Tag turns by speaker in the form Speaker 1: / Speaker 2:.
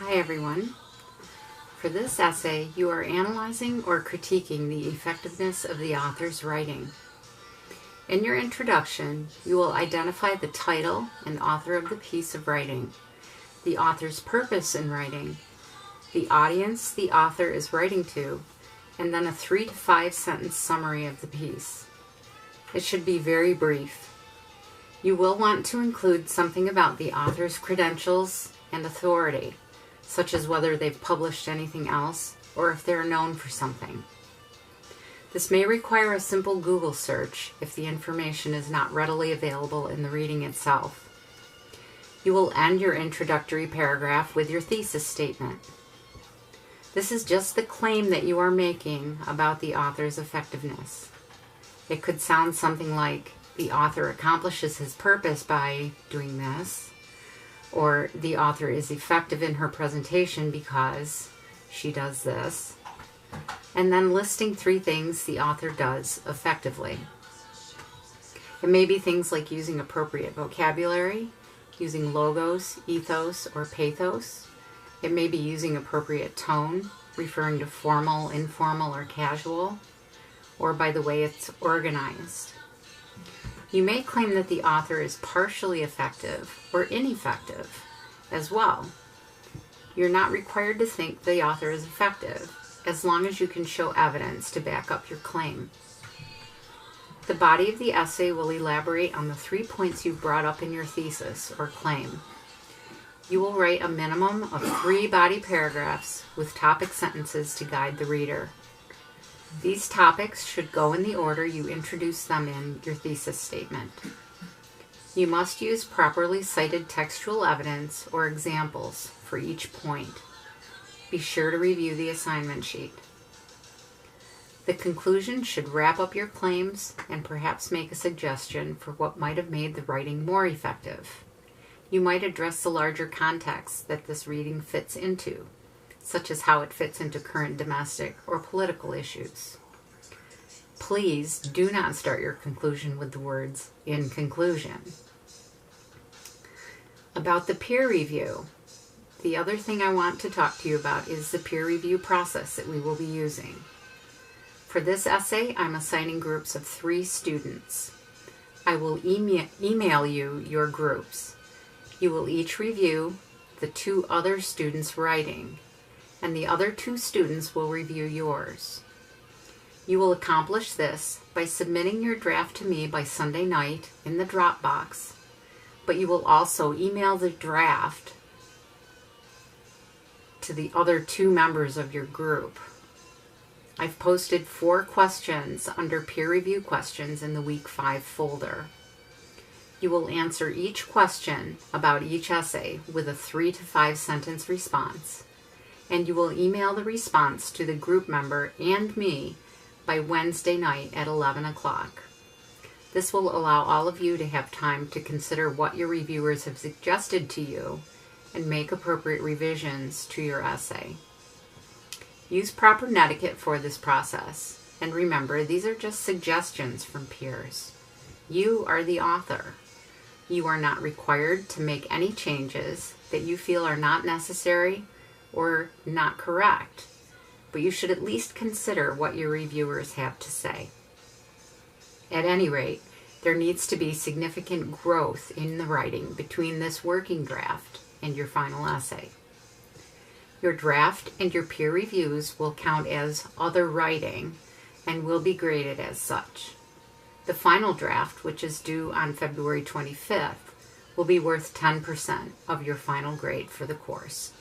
Speaker 1: Hi everyone. For this essay, you are analyzing or critiquing the effectiveness of the author's writing. In your introduction, you will identify the title and author of the piece of writing, the author's purpose in writing, the audience the author is writing to, and then a 3 to 5 sentence summary of the piece. It should be very brief. You will want to include something about the author's credentials and authority, such as whether they've published anything else or if they're known for something. This may require a simple Google search if the information is not readily available in the reading itself. You will end your introductory paragraph with your thesis statement. This is just the claim that you are making about the author's effectiveness. It could sound something like, the author accomplishes his purpose by doing this, or the author is effective in her presentation because she does this, and then listing 3 things the author does effectively. It may be things like using appropriate vocabulary, using logos, ethos, or pathos. It may be using appropriate tone, referring to formal, informal, or casual, or by the way it's organized. You may claim that the author is partially effective or ineffective as well. You're not required to think the author is effective, as long as you can show evidence to back up your claim. The body of the essay will elaborate on the 3 points you've brought up in your thesis or claim. You will write a minimum of 3 body paragraphs with topic sentences to guide the reader. These topics should go in the order you introduce them in your thesis statement. You must use properly cited textual evidence or examples for each point. Be sure to review the assignment sheet. The conclusion should wrap up your claims and perhaps make a suggestion for what might have made the writing more effective. You might address the larger context that this reading fits into, such as how it fits into current domestic or political issues. Please do not start your conclusion with the words, "in conclusion." About the peer review, the other thing I want to talk to you about is the peer review process that we will be using. For this essay, I'm assigning groups of 3 students. I will email you your groups. You will each review the 2 other students' writing, and the other 2 students will review yours. You will accomplish this by submitting your draft to me by Sunday night in the Dropbox, but you will also email the draft to the other 2 members of your group. I've posted 4 questions under peer review questions in the week 5 folder. You will answer each question about each essay with a 3 to 5 sentence response, and you will email the response to the group member and me by Wednesday night at 11 o'clock. This will allow all of you to have time to consider what your reviewers have suggested to you and make appropriate revisions to your essay. Use proper netiquette for this process, and remember, these are just suggestions from peers. You are the author. You are not required to make any changes that you feel are not necessary or not correct, but you should at least consider what your reviewers have to say. At any rate, there needs to be significant growth in the writing between this working draft and your final essay. Your draft and your peer reviews will count as other writing and will be graded as such. The final draft, which is due on February 25th, will be worth 10% of your final grade for the course.